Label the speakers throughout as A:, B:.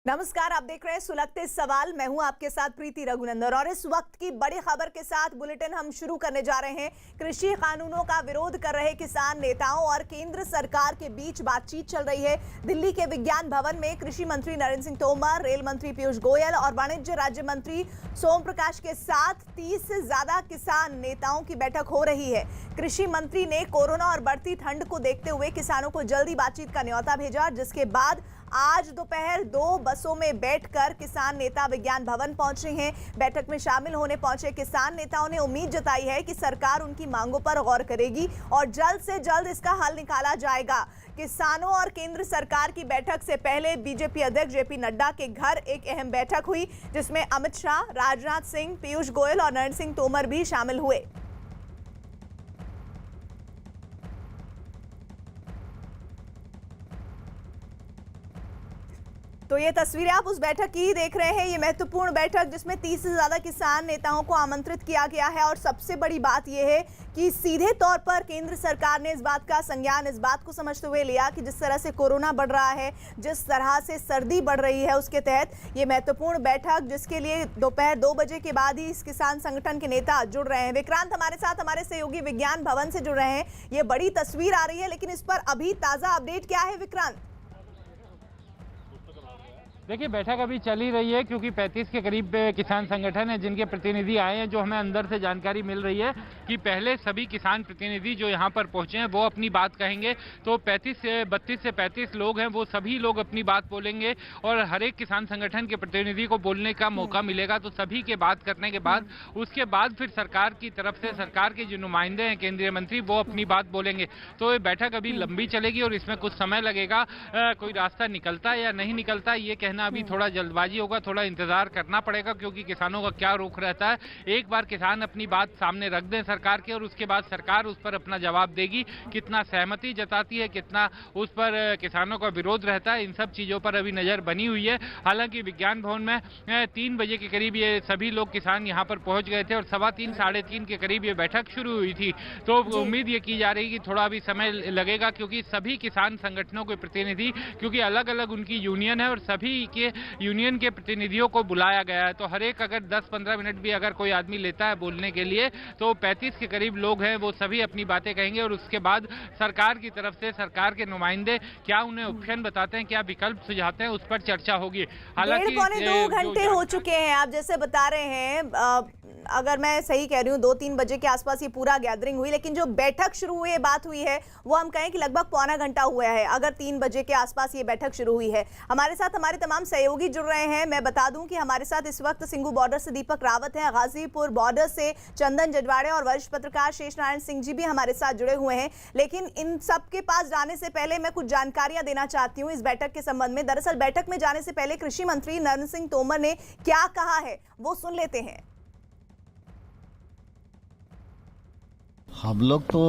A: नमस्कार, आप देख रहे हैं सुलगते सवाल। मैं हूं आपके साथ प्रीति रघुनंदन और इस वक्त की बड़ी खबर के साथ बुलेटिन हम शुरू करने जा रहे हैं। कृषि कानूनों का विरोध कर रहे किसान नेताओं और केंद्र सरकार के बीच बातचीत चल रही है। दिल्ली के विज्ञान भवन में कृषि मंत्री नरेंद्र सिंह तोमर, रेल मंत्री पीयूष गोयल और वाणिज्य राज्य मंत्री सोम प्रकाश के साथ 30 से ज्यादा किसान नेताओं की बैठक हो रही है। कृषि मंत्री ने कोरोना और बढ़ती ठंड को देखते हुए किसानों को जल्दी बातचीत का न्योता भेजा, जिसके बाद आज दोपहर 2 बसों में बैठकर किसान नेता विज्ञान भवन पहुंचे हैं। बैठक में शामिल होने पहुंचे किसान नेताओं ने उम्मीद जताई है कि सरकार उनकी मांगों पर गौर करेगी और जल्द से जल्द इसका हल निकाला जाएगा। किसानों और केंद्र सरकार की बैठक से पहले बीजेपी अध्यक्ष जेपी नड्डा के घर एक अहम बैठक हुई, जिसमें अमित शाह, राजनाथ सिंह, पीयूष गोयल और नरेंद्र सिंह तोमर भी शामिल हुए। तो ये तस्वीरें आप उस बैठक की देख रहे हैं। ये महत्वपूर्ण बैठक जिसमें 30 से ज्यादा किसान नेताओं को आमंत्रित किया गया है और सबसे बड़ी बात यह है कि सीधे तौर पर केंद्र सरकार ने इस बात का संज्ञान, इस बात को समझते हुए लिया कि जिस तरह से कोरोना बढ़ रहा है, जिस तरह से सर्दी बढ़ रही है, उसके तहत ये महत्वपूर्ण बैठक, जिसके लिए दोपहर 2 बजे के बाद ही इस किसान संगठन के नेता जुड़ रहे हैं। विक्रांत हमारे साथ, हमारे सहयोगी विज्ञान भवन से जुड़ रहे हैं। ये बड़ी तस्वीर आ रही है, लेकिन इस पर अभी ताजा अपडेट क्या है विक्रांत?
B: देखिए, बैठक अभी चल ही रही है क्योंकि 35 के करीब किसान संगठन हैं जिनके प्रतिनिधि आए हैं। जो हमें अंदर से जानकारी मिल रही है कि पहले सभी किसान प्रतिनिधि जो यहाँ पर पहुँचे हैं वो अपनी बात कहेंगे। तो 32 से 35 लोग हैं, वो सभी लोग अपनी बात बोलेंगे और हर एक किसान संगठन के प्रतिनिधि को बोलने का मौका मिलेगा। तो सभी के बात करने के बाद उसके बाद फिर सरकार की तरफ से सरकार के जो नुमाइंदे हैं, केंद्रीय मंत्री, वो अपनी बात बोलेंगे। तो ये बैठक अभी लंबी चलेगी और इसमें कुछ समय लगेगा। कोई रास्ता निकलता है या नहीं निकलता ये कहना अभी थोड़ा जल्दबाजी होगा, थोड़ा इंतजार करना पड़ेगा क्योंकि किसानों का क्या रुख रहता है। एक बार किसान अपनी बात सामने रख दें सरकार के और उसके बाद सरकार उस पर अपना जवाब देगी। कितना सहमति जताती है, कितना उस पर किसानों का विरोध रहता है, इन सब चीजों पर अभी नजर बनी हुई है। हालांकि विज्ञान भवन में 3 बजे के करीब ये सभी लोग किसान यहाँ पर पहुंच गए थे और 3:15 साढ़े 3 के करीब ये बैठक शुरू हुई थी। तो उम्मीद ये की जा रही है कि थोड़ा अभी समय लगेगा क्योंकि सभी किसान संगठनों के प्रतिनिधि, क्योंकि अलग अलग उनकी यूनियन है और सभी के यूनियन के प्रतिनिधियों को बुलाया गया है। तो हर एक अगर 10-15 मिनट भी अगर कोई आदमी लेता है बोलने के लिए, तो 35 के करीब लोग हैं, वो सभी अपनी बातें कहेंगे और उसके बाद सरकार की तरफ से सरकार के नुमाइंदे क्या उन्हें ऑप्शन बताते हैं, क्या विकल्प सुझाते हैं, उस पर चर्चा होगी। हालांकि
A: 1.5-2 घंटे हो चुके हैं, आप जैसे बता रहे हैं। अगर मैं सही कह रही हूँ 2-3 बजे के आसपास ये पूरा गैदरिंग हुई, लेकिन जो बैठक शुरू हुई है, बात हुई है, वो हम कहें कि लगभग पौना घंटा हुआ है। अगर 3 बजे के आसपास ये बैठक शुरू हुई है। हमारे साथ हमारे तमाम सहयोगी जुड़ रहे हैं। मैं बता दूं कि हमारे साथ इस वक्त सिंगू बॉर्डर से दीपक रावत हैं, गाजीपुर बॉर्डर से चंदन जजवाड़े और वरिष्ठ पत्रकार शेष नारायण सिंह जी भी हमारे साथ जुड़े हुए हैं। लेकिन इन सब के पास जाने से पहले मैं कुछ जानकारियां देना चाहती हूं इस बैठक के संबंध में। दरअसल बैठक में जाने से पहले कृषि मंत्री नरेंद्र सिंह तोमर ने क्या कहा है, वो सुन लेते हैं।
C: हम लोग तो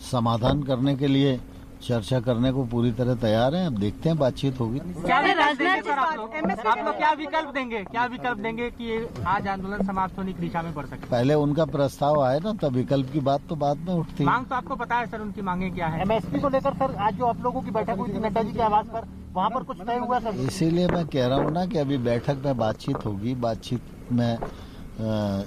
C: समाधान करने के लिए चर्चा करने को पूरी तरह तैयार हैं। अब देखते हैं, बातचीत होगी।
D: क्या विकल्प देंगे सर आप लोग क्या विकल्प देंगे कि आज आंदोलन समाप्त होने की दिशा में बढ़ सके?
C: पहले उनका प्रस्ताव आए ना, तब विकल्प की बात तो बाद में उठती है।
D: मांग तो आपको पता है सर, उनकी मांगे क्या है? MSP को लेकर सर आज जो आप लोगों की बैठक हुई थी नड्डा जी के आवास पर, वहाँ पर कुछ तय हुआ सर?
C: इसीलिए मैं कह रहा हूँ ना कि अभी बैठक में बातचीत होगी। बातचीत में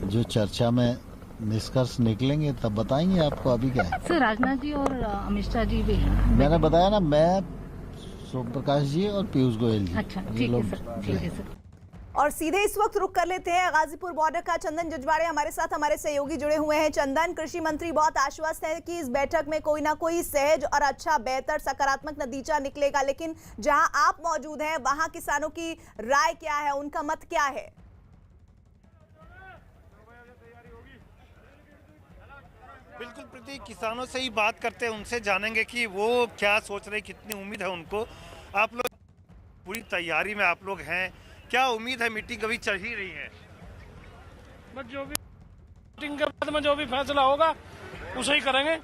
C: जो चर्चा में निष्कर्ष निकलेंगे तब बताएंगे आपको। अभी क्या है
E: सर, राजनाथ जी और अमित शाह जी भी
C: मैंने बताया ना, मैं, सोम प्रकाश जी और पीयूष गोयल जी।
E: अच्छा, ठीक है सर, ठीक है सर।
A: और सीधे इस वक्त रुक कर लेते हैं गाजीपुर बॉर्डर का। चंदन जजवाड़े हमारे साथ, हमारे सहयोगी जुड़े हुए हैं। चंदन, कृषि मंत्री बहुत आश्वस्त है कि इस बैठक में कोई ना कोई सहज और अच्छा, बेहतर, सकारात्मक नतीजा निकलेगा, लेकिन जहां आप मौजूद हैं वहां किसानों की राय क्या है, उनका मत क्या है?
F: बिल्कुल प्रीति, किसानों से ही बात करते हैं, उनसे जानेंगे कि वो क्या सोच रहे, कितनी उम्मीद है उनको। आप लोग पूरी तैयारी में आप लोग हैं, क्या उम्मीद है? मीटिंग अभी चल ही रही है,
G: बस जो भी मीटिंग के बाद में जो भी फैसला होगा उसे ही करेंगे।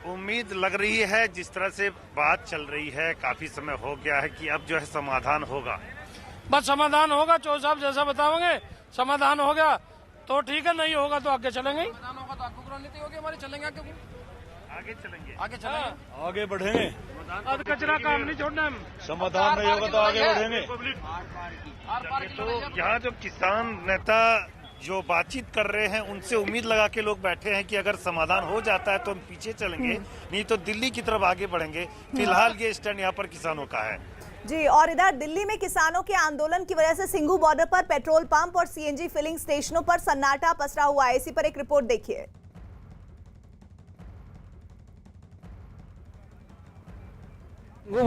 F: उम्मीद लग रही है, जिस तरह से बात चल रही है, काफी समय हो गया है, कि अब जो है समाधान होगा।
G: बस समाधान होगा, चौधरी साहब जैसा बताओगे समाधान हो गया तो ठीक है, नहीं होगा तो आगे चलेंगे।
H: समाधान होगा तो आपको रणनीति होगी हमारी, चलेंगे
F: आगे चलेंगे,
H: आगे चलेंगे,
G: आगे बढ़ेंगे। अब कचरा काम नहीं छोड़ना हम।
H: समाधान नहीं होगा तो आगे बढ़ेंगे।
F: तो यहाँ जो किसान नेता जो बातचीत कर रहे हैं उनसे उम्मीद लगा के लोग बैठे हैं कि अगर समाधान हो जाता है तो हम पीछे चलेंगे, नहीं तो दिल्ली की तरफ आगे बढ़ेंगे। फिलहाल ये स्टैंड यहाँ पर किसानों का है
A: जी। और इधर दिल्ली में किसानों के आंदोलन की वजह से सिंघू बॉर्डर पर पेट्रोल पंप और सीएनजी फिलिंग स्टेशनों पर सन्नाटा पसरा हुआ है। इसी पर एक रिपोर्ट देखिए।
I: सिंघू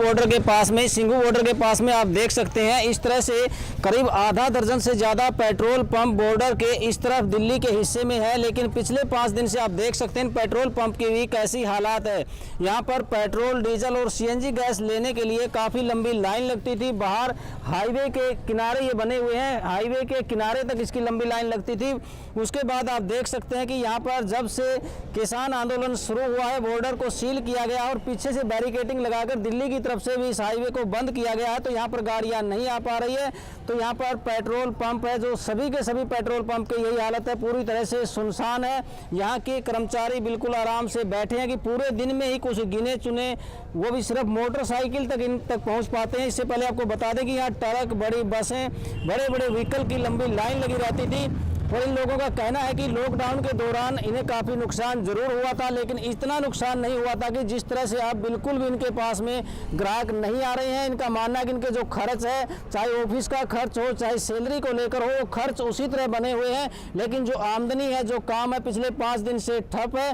I: बॉर्डर के पास में आप देख सकते हैं इस तरह से करीब आधा दर्जन से ज़्यादा पेट्रोल पंप बॉर्डर के इस तरफ दिल्ली के हिस्से में है। लेकिन पिछले 5 दिन से आप देख सकते हैं पेट्रोल पंप की भी कैसी हालात है। यहाँ पर पेट्रोल, डीजल और सीएनजी गैस लेने के लिए काफ़ी लंबी लाइन लगती थी। बाहर हाईवे के किनारे ये बने हुए हैं, हाईवे के किनारे तक इसकी लंबी लाइन लगती थी। उसके बाद आप देख सकते हैं कि यहाँ पर जब से किसान आंदोलन शुरू हुआ है बॉर्डर को सील किया गया और पीछे से बैरिकेडिंग लगाकर दिल्ली की तरफ से भी इस हाईवे को बंद किया गया है, तो यहाँ पर गाड़ियाँ नहीं आ पा रही है। तो यहाँ पर पेट्रोल पंप है जो सभी के सभी पेट्रोल पंप की यही हालत है, पूरी तरह से सुनसान है। यहाँ के कर्मचारी बिल्कुल आराम से बैठे हैं कि पूरे दिन में ही कुछ गिने चुने वो भी सिर्फ मोटरसाइकिल तक इन तक पहुँच पाते हैं। इससे पहले आपको बता दें कि यहाँ ट्रक, बड़ी बसें, बड़े बड़े व्हीकल की लंबी लाइन लगी रहती थी। और इन लोगों का कहना है कि लॉकडाउन के दौरान इन्हें काफ़ी नुकसान जरूर हुआ था, लेकिन इतना नुकसान नहीं हुआ था कि जिस तरह से अब बिल्कुल भी इनके पास में ग्राहक नहीं आ रहे हैं। इनका मानना है कि इनके जो खर्च है, चाहे ऑफिस का खर्च हो, चाहे सैलरी को लेकर हो, वो खर्च उसी तरह बने हुए हैं। लेकिन जो आमदनी है, जो काम है, पिछले 5 दिन से ठप है।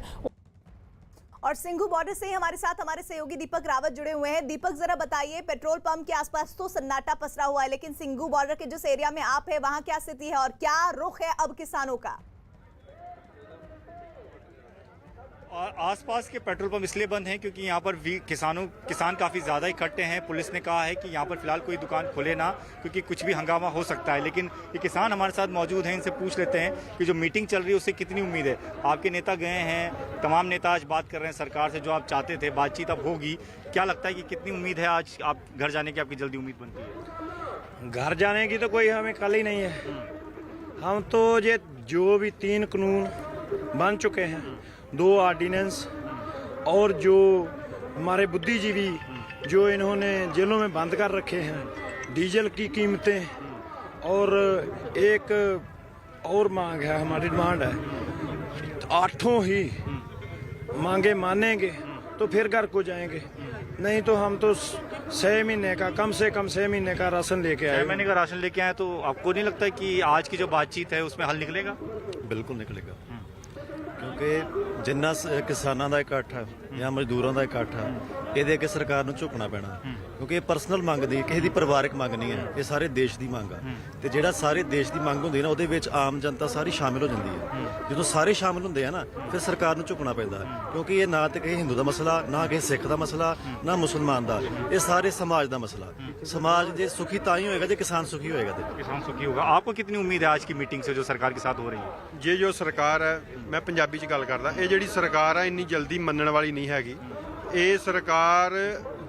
A: और सिंघू बॉर्डर से ही हमारे साथ हमारे सहयोगी दीपक रावत जुड़े हुए हैं। दीपक, जरा बताइए, पेट्रोल पंप के आसपास तो सन्नाटा पसरा हुआ है, लेकिन सिंघू बॉर्डर के जिस एरिया में आप है वहां क्या स्थिति है और क्या रुख है अब किसानों का?
H: आसपास के पेट्रोल पंप इसलिए बंद हैं क्योंकि यहाँ पर किसान काफ़ी ज़्यादा इकट्ठे हैं। पुलिस ने कहा है कि यहाँ पर फिलहाल कोई दुकान खोले ना, क्योंकि कुछ भी हंगामा हो सकता है। लेकिन ये किसान हमारे साथ मौजूद हैं, इनसे पूछ लेते हैं कि जो मीटिंग चल रही है उससे कितनी उम्मीद है। आपके नेता गए हैं, तमाम नेता आज बात कर रहे हैं सरकार से, जो आप चाहते थे बातचीत अब होगी। क्या लगता है कि कितनी उम्मीद है आज आप घर जाने की, आपकी जल्दी उम्मीद बनती है?
G: घर जाने की तो कोई हमें कल ही नहीं है। हम तो ये जो भी 3 कानून बन चुके हैं, 2 ऑर्डिनेंस और जो हमारे बुद्धिजीवी जो इन्होंने जेलों में बंद कर रखे हैं, डीजल की कीमतें, और एक और मांग है, हमारी डिमांड है, 8 ही मांगे मानेंगे तो फिर घर को जाएंगे, नहीं तो हम तो 6 महीने का, कम से कम 6 महीने का राशन लेके आए।
H: 6 महीने का राशन लेके आए, तो आपको नहीं लगता कि आज की जो बातचीत है उसमें हल निकलेगा?
J: बिल्कुल निकलेगा, क्योंकि जिन्ना किसानों का इकट्ठ है या मजदूरों का इकट्ठ है, ਇਹਦੇ ਅੱਗੇ ਸਰਕਾਰ ਨੂੰ ਝੁਕਣਾ ਪੈਣਾ, ਕਿਉਂਕਿ ਇਹ ਪਰਸਨਲ ਮੰਗ ਦੀ, ਕਿਸੇ ਦੀ ਪਰਿਵਾਰਕ ਮੰਗ ਨਹੀਂ ਹੈ, ਇਹ ਸਾਰੇ ਦੇਸ਼ ਦੀ ਮੰਗ ਆ। ਤੇ ਜਿਹੜਾ ਸਾਰੇ ਦੇਸ਼ ਦੀ ਮੰਗ ਹੁੰਦੀ ਨਾ, ਉਹਦੇ ਵਿੱਚ ਆਮ ਜਨਤਾ ਸਾਰੀ ਸ਼ਾਮਿਲ ਹੋ ਜਾਂਦੀ ਹੈ। ਜਦੋਂ ਸਾਰੇ ਸ਼ਾਮਿਲ ਹੁੰਦੇ ਆ ਨਾ, ਫਿਰ ਸਰਕਾਰ ਨੂੰ ਝੁਕਣਾ ਪੈਂਦਾ ਹੈ, ਕਿਉਂਕਿ ਇਹ ਨਾ ਤੇ ਕਿਸੇ ਹਿੰਦੂ ਦਾ ਮਸਲਾ, ਨਾ ਕਿਸੇ ਸਿੱਖ ਦਾ ਮਸਲਾ, ਨਾ ਮੁਸਲਮਾਨ ਦਾ, ਇਹ ਸਾਰੇ समाज ਦਾ ਮਸਲਾ। समाज जे सुखी ਤਾਂ ਹੀ ਹੋਏਗਾ ਜੇ किसान सुखी होएगा।
H: किसान सुखी होगा। आपको कितनी उम्मीद है आज की मीटिंग से जो सरकार के साथ हो रही है?
K: ये जो सरकार है, मैं पंजाबी च गल करदा, ਇਹ ਜਿਹੜੀ ਸਰਕਾਰ ਹੈ ਇੰਨੀ ਜਲਦੀ ਮੰਨਣ ਵਾਲੀ ਨਹੀਂ ਹੈਗੀ। ਇਹ ਸਰਕਾਰ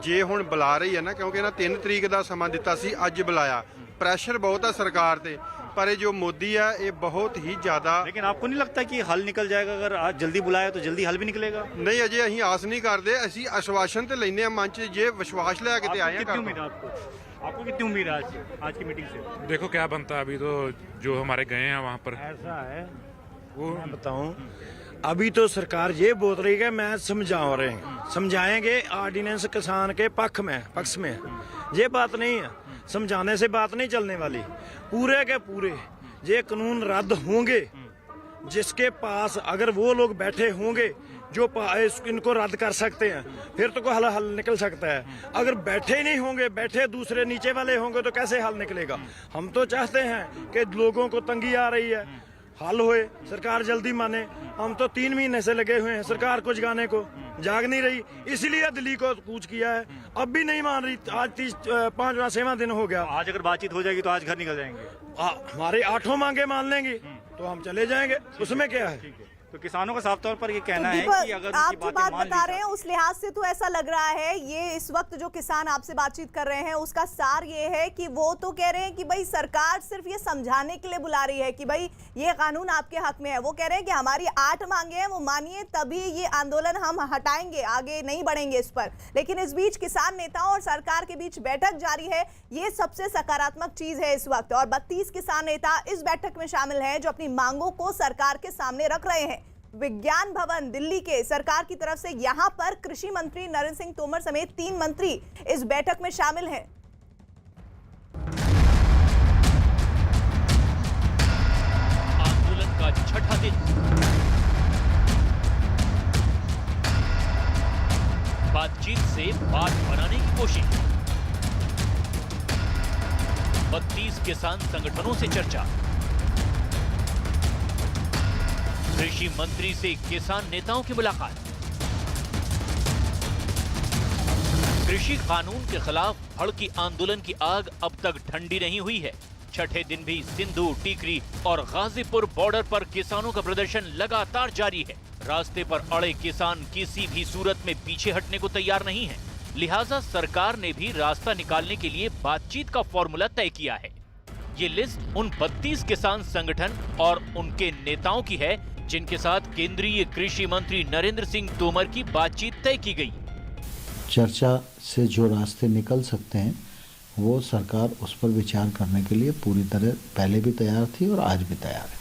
K: ਜੇ ਹੁਣ ਬੁਲਾ ਰਹੀ ਹੈ ਨਾ, ਕਿਉਂਕਿ ਇਹਨਾਂ 3 ਤਰੀਕ ਦਾ ਸਮਾਂ ਦਿੱਤਾ ਸੀ, ਅੱਜ ਬੁਲਾਇਆ, ਪ੍ਰੈਸ਼ਰ ਬਹੁਤ ਹੈ ਸਰਕਾਰ ਤੇ, पर जो मोदी है ये बहुत ही ज्यादा।
H: लेकिन आपको नहीं लगता कि हल निकल जाएगा? अगर आज जल्दी बुलाया तो जल्दी हल भी निकलेगा?
K: नहीं, अजय असीं आस नहीं करते, असीं आश्वासन ते लैने मन च, जे विश्वास लैके ते आए हैं।
H: कितनी उम्मीद है आपको कितनी उम्मीद है आज की मीटिंग से?
B: देखो क्या बनता है, अभी तो जो हमारे गए हैं वहाँ पर
G: ऐसा है, वो मैं बताऊं, अभी तो सरकार ये बोल रही है मैं समझाएंगे ऑर्डिनेंस किसान के पक्ष में। ये बात नहीं है, समझाने से बात नहीं चलने वाली। पूरे के पूरे ये कानून रद्द होंगे, जिसके पास अगर वो लोग बैठे होंगे जो इनको रद्द कर सकते हैं, फिर तो कोई हल निकल सकता है। अगर बैठे ही नहीं होंगे, बैठे दूसरे नीचे वाले होंगे, तो कैसे हल निकलेगा? हम तो चाहते हैं कि लोगों को तंगी आ रही है, हल होए, सरकार जल्दी माने। हम तो 3 महीने से लगे हुए हैं सरकार को जगाने को, जाग नहीं रही, इसलिए दिल्ली को कूच किया है, अब भी नहीं मान रही। आज 5वां 6वां दिन हो गया।
H: आज अगर बातचीत हो जाएगी तो आज घर निकल जाएंगे?
G: हमारे 8 मांगे मान लेंगे तो हम चले जाएंगे, उसमें क्या है।
H: तो किसानों का साफ तौर पर ये कहना है
A: दीपक,
H: कि अगर
A: आप
H: उनकी
A: जो
H: बातें
A: बात
H: मान
A: बता
H: ली
A: रहे हैं उस लिहाज से तो ऐसा लग रहा है, ये इस वक्त जो किसान आपसे बातचीत कर रहे हैं उसका सार ये है कि वो तो कह रहे हैं कि भाई सरकार सिर्फ ये समझाने के लिए बुला रही है कि भाई ये कानून आपके हक में है। वो कह रहे हैं कि हमारी 8 मांगे हैं, वो मानिए तभी ये आंदोलन हम हटाएंगे, आगे नहीं बढ़ेंगे इस पर। लेकिन इस बीच किसान नेताओं और सरकार के बीच बैठक जारी है, ये सबसे सकारात्मक चीज है इस वक्त। और 32 किसान नेता इस बैठक में शामिल हैं जो अपनी मांगों को सरकार के सामने रख रहे हैं। विज्ञान भवन दिल्ली के सरकार की तरफ से यहां पर कृषि मंत्री नरेंद्र सिंह तोमर समेत 3 मंत्री इस बैठक में शामिल हैं।
L: आंदोलन का छठा दिन, बातचीत से बात बनाने की कोशिश, 32 किसान संगठनों से चर्चा, कृषि मंत्री से किसान नेताओं की मुलाकात, कृषि कानून के खिलाफ भड़की आंदोलन की आग अब तक ठंडी नहीं हुई है। छठे दिन भी सिंधु, टीकरी और गाजीपुर बॉर्डर पर किसानों का प्रदर्शन लगातार जारी है। रास्ते पर अड़े किसान किसी भी सूरत में पीछे हटने को तैयार नहीं है, लिहाजा सरकार ने भी रास्ता निकालने के लिए बातचीत का फॉर्मूला तय किया है। ये लिस्ट उन 32 किसान संगठन और उनके नेताओं की है जिनके साथ केंद्रीय कृषि मंत्री नरेंद्र सिंह तोमर की बातचीत तय की गई।
C: चर्चा से जो रास्ते निकल सकते हैं वो सरकार उस पर विचार करने के लिए पूरी तरह पहले भी तैयार थी और आज भी तैयार है।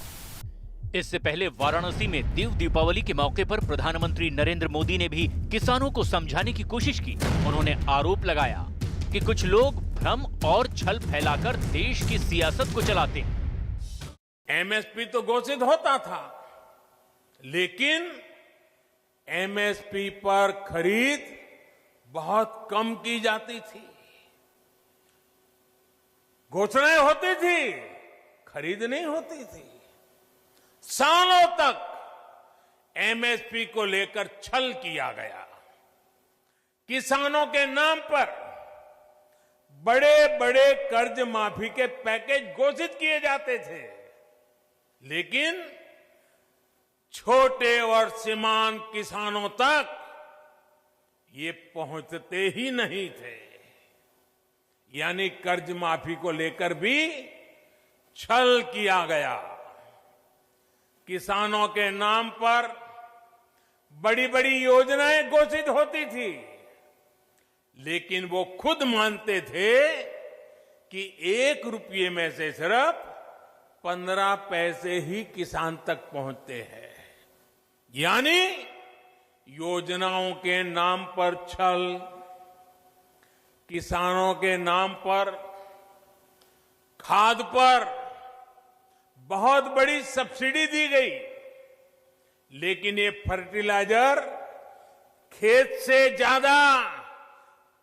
L: इससे पहले वाराणसी में दीपावली के मौके पर प्रधानमंत्री नरेंद्र मोदी ने भी किसानों को समझाने की कोशिश की। उन्होंने आरोप लगाया कि कुछ लोग भ्रम और छल फैलाकर देश की सियासत को चलाते हैं।
M: एमएसपी तो घोषित होता था, लेकिन एमएसपी पर खरीद बहुत कम की जाती थी। घोषणाएं होती थी, खरीद नहीं होती थी। सालों तक एमएसपी को लेकर छल किया गया। किसानों के नाम पर बड़े बड़े कर्ज माफी के पैकेज घोषित किए जाते थे, लेकिन छोटे और सीमांत किसानों तक ये पहुंचते ही नहीं थे। यानी कर्ज माफी को लेकर भी छल किया गया। किसानों के नाम पर बड़ी बड़ी योजनाएं घोषित होती थी, लेकिन वो खुद मानते थे कि 1 रुपये में से सिर्फ 15 पैसे ही किसान तक पहुंचते हैं। यानी योजनाओं के नाम पर छल, किसानों के नाम पर खाद पर बहुत बड़ी सब्सिडी दी गई, लेकिन ये फर्टिलाइजर खेत से ज्यादा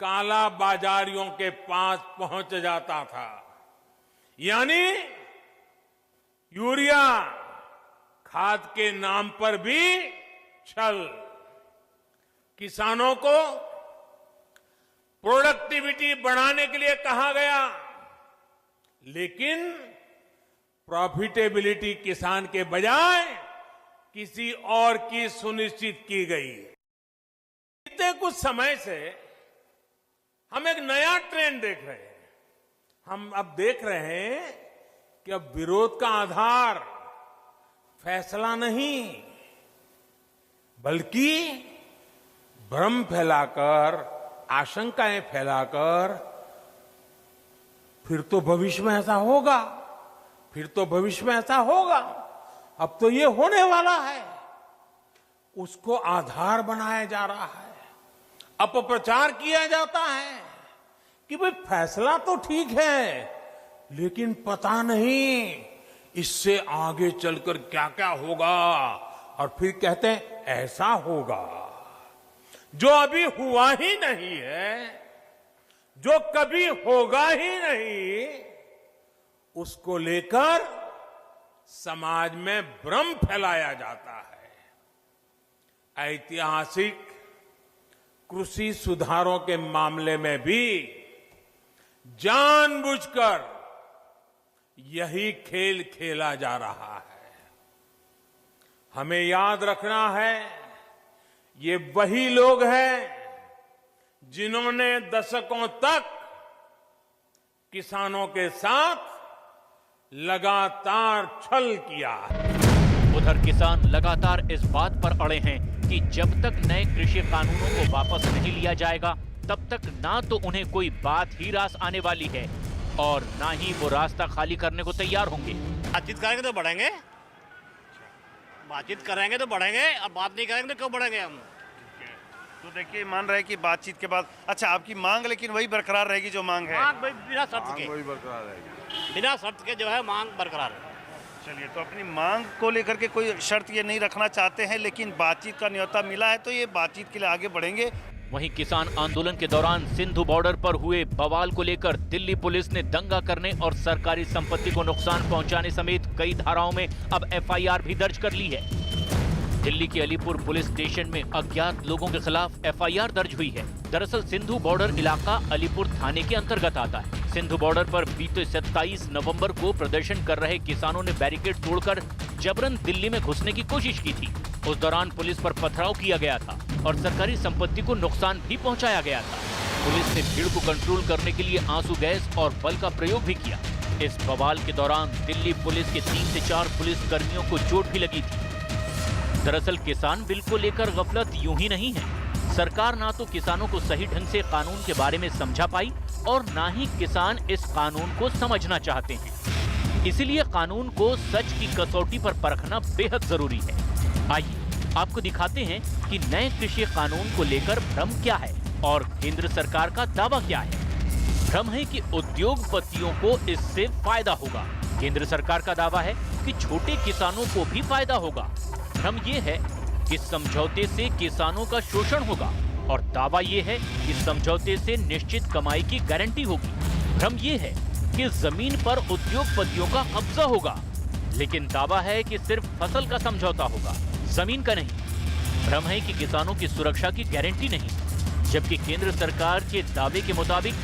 M: काला बाजारियों के पास पहुंच जाता था। यानी यूरिया खाद के नाम पर भी छल। किसानों को प्रोडक्टिविटी बढ़ाने के लिए कहा गया, लेकिन प्रॉफिटेबिलिटी किसान के बजाय किसी और की सुनिश्चित की गई। बीते कुछ समय से हम एक नया ट्रेंड देख रहे हैं। हम अब देख रहे हैं कि अब विरोध का आधार फैसला नहीं, बल्कि भ्रम फैलाकर, आशंकाएं फैलाकर, फिर तो भविष्य में ऐसा होगा, फिर तो भविष्य में ऐसा होगा, अब तो ये होने वाला है, उसको आधार बनाया जा रहा है। अपप्रचार किया जाता है कि भाई फैसला तो ठीक है, लेकिन पता नहीं इससे आगे चलकर क्या क्या होगा, और फिर कहते हैं ऐसा होगा। जो अभी हुआ ही नहीं है, जो कभी होगा ही नहीं, उसको लेकर समाज में भ्रम फैलाया जाता है। ऐतिहासिक कृषि सुधारों के मामले में भी जानबूझकर यही खेल खेला जा रहा है। हमें याद रखना है, ये वही लोग हैं जिन्होंने दशकों तक किसानों के साथ लगातार छल किया है।
L: उधर किसान लगातार इस बात पर अड़े हैं कि जब तक नए कृषि कानूनों को वापस नहीं लिया जाएगा, तब तक ना तो उन्हें कोई बात ही रास आने वाली है और ना ही वो रास्ता खाली करने को तैयार होंगे।
N: बातचीत करेंगे तो बढ़ेंगे, बातचीत करेंगे तो बढ़ेंगे, अब बात नहीं करेंगे तो क्यों बढ़ेंगे हम।
F: तो देखिए, मान रहे हैं कि बातचीत के बाद अच्छा आपकी मांग लेकिन वही बरकरार रहेगी जो मांग है।
N: मांग बिना शर्त के,
F: वही बरकरार रहेगी,
N: बिना शर्त के जो है मांग बरकरार है।
F: चलिए, तो अपनी मांग को लेकर के कोई शर्त ये नहीं रखना चाहते हैं, लेकिन बातचीत का न्योता मिला है तो ये बातचीत के लिए आगे बढ़ेंगे।
L: वहीं किसान आंदोलन के दौरान सिंधु बॉर्डर पर हुए बवाल को लेकर दिल्ली पुलिस ने दंगा करने और सरकारी संपत्ति को नुकसान पहुंचाने समेत कई धाराओं में अब एफआईआर भी दर्ज कर ली है। दिल्ली के अलीपुर पुलिस स्टेशन में अज्ञात लोगों के खिलाफ एफआईआर दर्ज हुई है। दरअसल सिंधु बॉर्डर इलाका अलीपुर थाने के अंतर्गत आता है। सिंधु बॉर्डर पर बीते 27 नवंबर को प्रदर्शन कर रहे किसानों ने बैरिकेड तोड़कर जबरन दिल्ली में घुसने की कोशिश की थी। उस दौरान पुलिस पर पथराव किया गया था और सरकारी संपत्ति को नुकसान भी पहुंचाया गया था। पुलिस ने भीड़ को कंट्रोल करने के लिए आंसू गैस और बल का प्रयोग भी किया। इस बवाल के दौरान दिल्ली पुलिस के 3 से 4 पुलिस कर्मियों को चोट भी लगी थी। दरअसल किसान बिल को लेकर गफलत यूं ही नहीं है। सरकार ना तो किसानों को सही ढंग से कानून के बारे में समझा पाई और ना ही किसान इस कानून को समझना चाहते हैं। इसीलिए कानून को सच की कसौटी पर परखना बेहद जरूरी है। आइए आपको दिखाते हैं कि नए कृषि कानून को लेकर भ्रम क्या है और केंद्र सरकार का दावा क्या है। भ्रम है कि उद्योगपतियों को इससे फायदा होगा। केंद्र सरकार का दावा है कि छोटे किसानों को भी फायदा होगा। भ्रम ये है कि समझौते से किसानों का शोषण होगा और दावा ये है कि समझौते से निश्चित कमाई की गारंटी होगी। भ्रम ये है कि जमीन पर उद्योगपतियों का कब्जा होगा, लेकिन दावा है कि सिर्फ फसल का समझौता होगा, जमीन का नहीं। भ्रम है कि किसानों की सुरक्षा की गारंटी नहीं, जबकि केंद्र सरकार के दावे के मुताबिक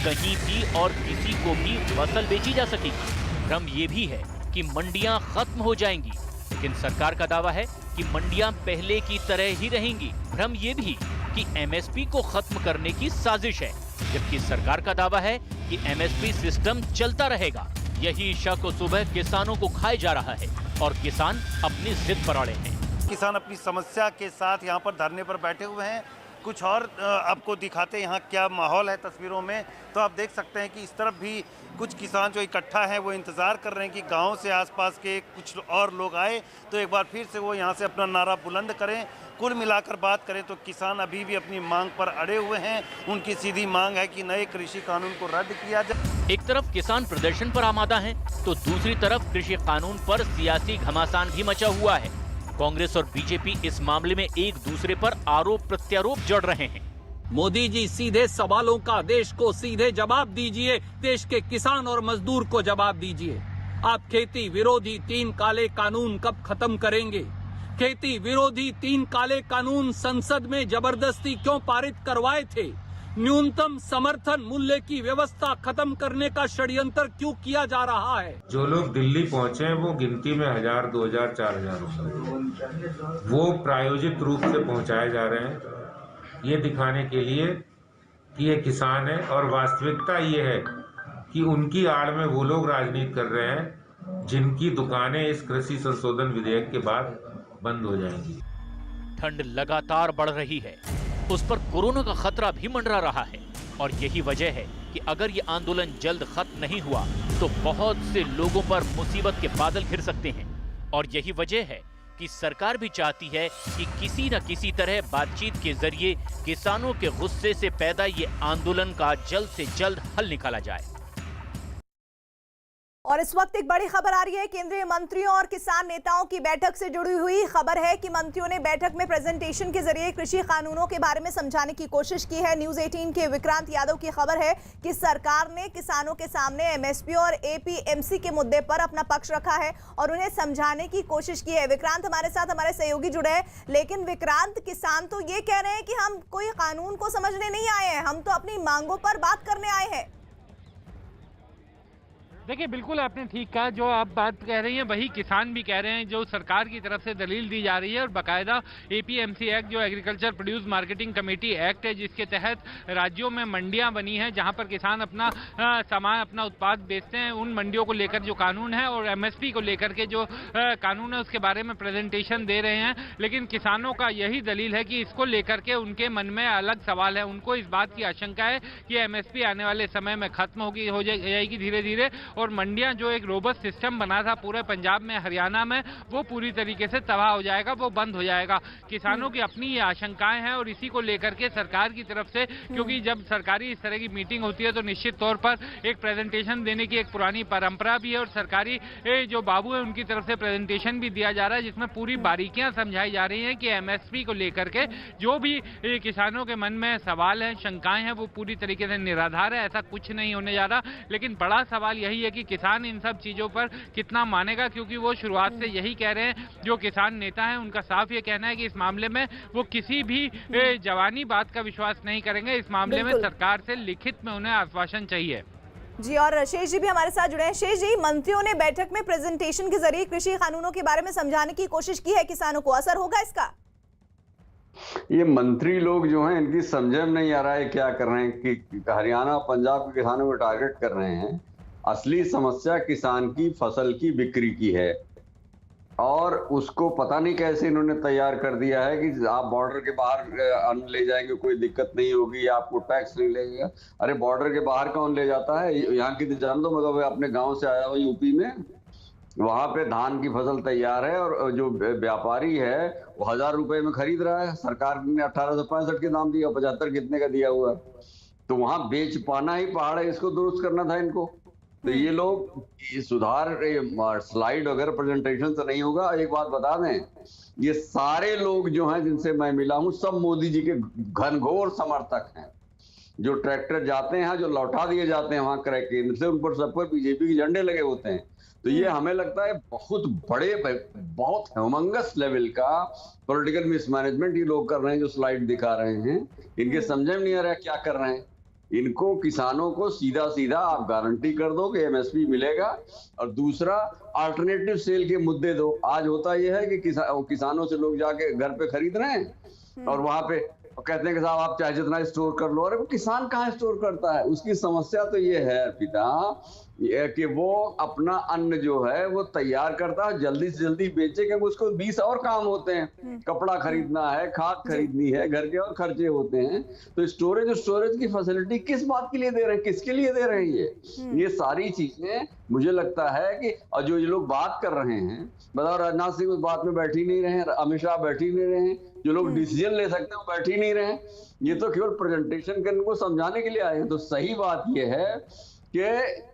L: कहीं भी और किसी को भी फसल बेची जा सकेगी। भ्रम ये भी है कि मंडियां खत्म हो जाएंगी, लेकिन सरकार का दावा है कि मंडियां पहले की तरह ही रहेंगी। भ्रम ये भी कि एमएसपी को खत्म करने की साजिश है, जबकि सरकार का दावा है कि एमएसपी सिस्टम चलता रहेगा। यही शक और सुबह किसानों को खाए जा रहा है और किसान अपनी जिद पर अड़े हैं।
F: किसान अपनी समस्या के साथ यहाँ पर धरने पर बैठे हुए हैं। कुछ और आपको दिखाते हैं यहाँ क्या माहौल है तस्वीरों में। तो आप देख सकते हैं कि इस तरफ भी कुछ किसान जो इकट्ठा हैं वो इंतज़ार कर रहे हैं कि गांव से आसपास के कुछ और लोग आए तो एक बार फिर से वो यहाँ से अपना नारा बुलंद करें। कुल मिलाकर बात करें तो किसान अभी भी अपनी मांग पर अड़े हुए हैं। उनकी सीधी मांग है कि नए कृषि कानून को रद्द किया जाए।
L: एक तरफ किसान प्रदर्शन पर आमादा हैं, तो दूसरी तरफ कृषि कानून पर सियासी घमासान भी मचा हुआ है। कांग्रेस और बीजेपी इस मामले में एक दूसरे पर आरोप प्रत्यारोप जड़ रहे हैं।
O: मोदी जी सीधे सवालों का देश को सीधे जवाब दीजिए, देश के किसान और मजदूर को जवाब दीजिए। आप खेती विरोधी 3 काले कानून कब खत्म करेंगे? खेती विरोधी 3 काले कानून संसद में जबरदस्ती क्यों पारित करवाए थे? न्यूनतम समर्थन मूल्य की व्यवस्था खत्म करने का षड्यंत्र क्यों किया जा रहा है?
P: जो लोग दिल्ली पहुंचे हैं वो गिनती में 1000, 2000, 4000 रुपए वो प्रायोजित रूप से पहुंचाए जा रहे हैं, ये दिखाने के लिए कि ये किसान है। और वास्तविकता ये है कि उनकी आड़ में वो लोग राजनीति कर रहे हैं जिनकी दुकानें इस कृषि संशोधन विधेयक के बाद बंद हो जाएंगी।
L: ठंड लगातार बढ़ रही है, उस पर कोरोना का खतरा भी मंडरा रहा है और यही वजह है कि अगर ये आंदोलन जल्द खत्म नहीं हुआ तो बहुत से लोगों पर मुसीबत के बादल घिर सकते हैं। और यही वजह है कि सरकार भी चाहती है कि किसी न किसी तरह बातचीत के जरिए किसानों के गुस्से से पैदा ये आंदोलन का जल्द से जल्द हल निकाला जाए।
A: और इस वक्त एक बड़ी खबर आ रही है केंद्रीय मंत्रियों और किसान नेताओं की बैठक से जुड़ी हुई खबर है कि मंत्रियों ने बैठक में प्रेजेंटेशन के जरिए कृषि कानूनों के बारे में समझाने की कोशिश की है। न्यूज़ 18 के विक्रांत यादव की खबर है कि सरकार ने किसानों के सामने एमएसपी और एपीएमसी के मुद्दे पर अपना पक्ष रखा है और उन्हें समझाने की कोशिश की है। विक्रांत हमारे साथ हमारे सहयोगी जुड़े हैं, लेकिन विक्रांत किसान तो ये कह रहे हैं कि हम कोई कानून को समझने नहीं आए हैं, हम तो अपनी मांगों पर बात करने आए हैं।
B: देखिए, बिल्कुल आपने ठीक कहा। जो आप बात कह रही हैं वही किसान भी कह रहे हैं। जो सरकार की तरफ से दलील दी जा रही है और बाकायदा एपीएमसी एक्ट, जो agriculture produce marketing committee act है, जिसके तहत राज्यों में मंडियां बनी हैं जहां पर किसान अपना सामान, अपना उत्पाद बेचते हैं, उन मंडियों को लेकर जो कानून है और एमएसपी को लेकर के जो कानून है उसके बारे में प्रेजेंटेशन दे रहे हैं। लेकिन किसानों का यही दलील है कि इसको लेकर के उनके मन में अलग सवाल है। उनको इस बात की आशंका है कि एमएसपी आने वाले समय में खत्म हो जाएगी धीरे धीरे, और मंडियां जो एक रोबस्ट सिस्टम बना था पूरे पंजाब में, हरियाणा में, वो पूरी तरीके से तबाह हो जाएगा, वो बंद हो जाएगा। किसानों की अपनी ये आशंकाएं हैं और इसी को लेकर के सरकार की तरफ से, क्योंकि जब सरकारी इस तरह की मीटिंग होती है तो निश्चित तौर पर एक प्रेजेंटेशन देने की एक पुरानी परंपरा भी है और सरकारी जो बाबू है उनकी तरफ से प्रेजेंटेशन भी दिया जा रहा है जिसमें पूरी बारीकियां समझाई जा रही हैं कि एमएसपी को लेकर के जो भी किसानों के मन में सवाल हैं, शंकाएं हैं, वो पूरी तरीके से निराधार है। ऐसा कुछ नहीं होने जा रहा। लेकिन बड़ा सवाल यही है कि किसान इन सब चीजों पर कितना मानेगा, क्योंकि वो शुरुआत से यही कह रहे हैं। जो किसान नेता हैं उनका साफ ये कहना है कि इस मामले में वो किसी भी जवानी बात का विश्वास नहीं करेंगे। इस मामले में सरकार से लिखित में उन्हें आश्वासन चाहिए।
A: जी, और शेष जी भी हमारे साथ जुड़े हैं। शेष जी, मंत्रियों ने बैठक में प्रेजेंटेशन के जरिए कृषि कानूनों के बारे में समझाने की कोशिश की है किसानों को, असर होगा इसका?
Q: ये मंत्री लोग जो हैं इनकी समझ में नहीं आ रहा है क्या कर रहे हैं कि हरियाणा पंजाब के किसानों को टारगेट कर रहे हैं। असली समस्या किसान की फसल की बिक्री की है और उसको पता नहीं कैसे इन्होंने तैयार कर दिया है कि आप बॉर्डर के बाहर अन्न ले जाएंगे, कोई दिक्कत नहीं होगी, आपको टैक्स नहीं लगेगा। अरे बॉर्डर के बाहर कौन ले जाता है? यहाँ की तो जान दो, मतलब अपने गांव से आया हुआ यूपी में, वहां पे धान की फसल तैयार है और जो व्यापारी है वो 1000 रुपए में खरीद रहा है। सरकार ने 1865 के दाम दिया, 75 कितने का दिया हुआ है। तो वहां बेच पाना ही पहाड़ है, इसको दुरुस्त करना था इनको। तो ये लोग ये सुधार स्लाइड वगैरह प्रेजेंटेशन से नहीं होगा। एक बात बता दें, ये सारे लोग जो हैं जिनसे मैं मिला हूं सब मोदी जी के घनघोर समर्थक हैं। जो ट्रैक्टर जाते हैं, जो लौटा दिए जाते हैं वहां क्रय केंद्र से, उन पर सब पर बीजेपी के झंडे लगे होते हैं। तो ये हमें लगता है बहुत बड़े, बहुत ह्यूमंगस लेवल का पॉलिटिकल मिसमैनेजमेंट ये लोग कर रहे हैं जो स्लाइड दिखा रहे हैं। इनके समझ में नहीं आ रहा है क्या कर रहे हैं। इनको किसानों को सीधा सीधा आप गारंटी कर दो कि एमएसपी मिलेगा और दूसरा अल्टरनेटिव सेल के मुद्दे दो। आज होता यह है कि किसानों से लोग जाके घर पे खरीद रहे हैं और वहां पे कहते हैं कि साहब आप चाहे जितना स्टोर कर लो। अरे किसान कहाँ स्टोर करता है? उसकी समस्या तो ये है पिता कि वो अपना अन्न जो है वो तैयार करता है, जल्दी से जल्दी बेचे, क्योंकि उसको 20 और काम होते हैं। कपड़ा खरीदना है, खाद खरीदनी है, घर के और खर्चे होते हैं। तो स्टोरेज की फैसिलिटी किस बात के लिए दे रहे हैं, किसके लिए दे रहे हैं? ये सारी चीजें मुझे लगता है कि और जो ये लोग बात कर रहे हैं, बताओ राजनाथ सिंह उस बात में बैठ ही नहीं रहे हैं, अमित शाह बैठ ही नहीं रहे हैं, जो लोग डिसीजन ले सकते हैं वो बैठ ही नहीं रहे हैं। ये तो केवल प्रेजेंटेशन करने को समझाने के लिए आए हैं। तो सही बात ये है कि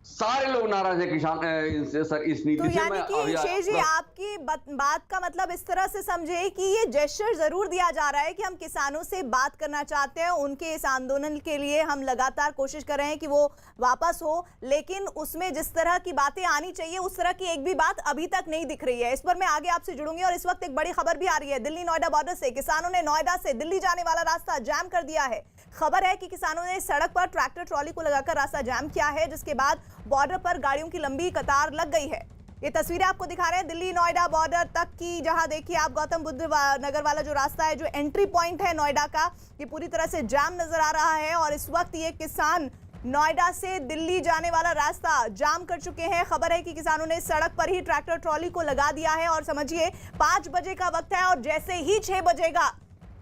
Q: सारे लोग नाराज है किसान इनसे, सर इस नीति
A: तो
Q: से।
A: यानी कि शेष जी आपकी बात का मतलब इस तरह से समझे कि ये जेस्चर जरूर दिया जा रहा है कि हम किसानों से बात करना चाहते हैं, उनके इस आंदोलन के लिए हम लगातार कोशिश कर रहे हैं कि वो वापस हो, लेकिन उसमें जिस तरह की बातें आनी चाहिए उस तरह की एक भी बात अभी तक नहीं दिख रही है। इस पर मैं आगे आपसे जुड़ूंगी। और इस वक्त एक बड़ी खबर भी आ रही है, दिल्ली नोएडा बॉर्डर से किसानों ने नोएडा से दिल्ली जाने वाला रास्ता जाम कर दिया है। खबर है कि किसानों ने सड़क पर ट्रैक्टर ट्रॉली को लगाकर रास्ता जाम किया है, जिसके बाद बॉर्डर पर गाड़ियों की लंबी कतार लग गई है। ये तस्वीरें आपको दिखा रहे हैं दिल्ली नोएडा बॉर्डर तक की, जहां देखिए आप गौतम बुद्ध नगर वाला जो रास्ता है, जो एंट्री पॉइंट है नोएडा का, ये पूरी तरह से जाम नजर आ रहा है। और इस वक्त ये किसान नोएडा से दिल्ली जाने वाला रास्ता जाम कर चुके हैं। खबर है कि किसानों ने सड़क पर ही ट्रैक्टर ट्रॉली को लगा दिया है और समझिए 5 बजे का वक्त है और जैसे ही 6 बजेगा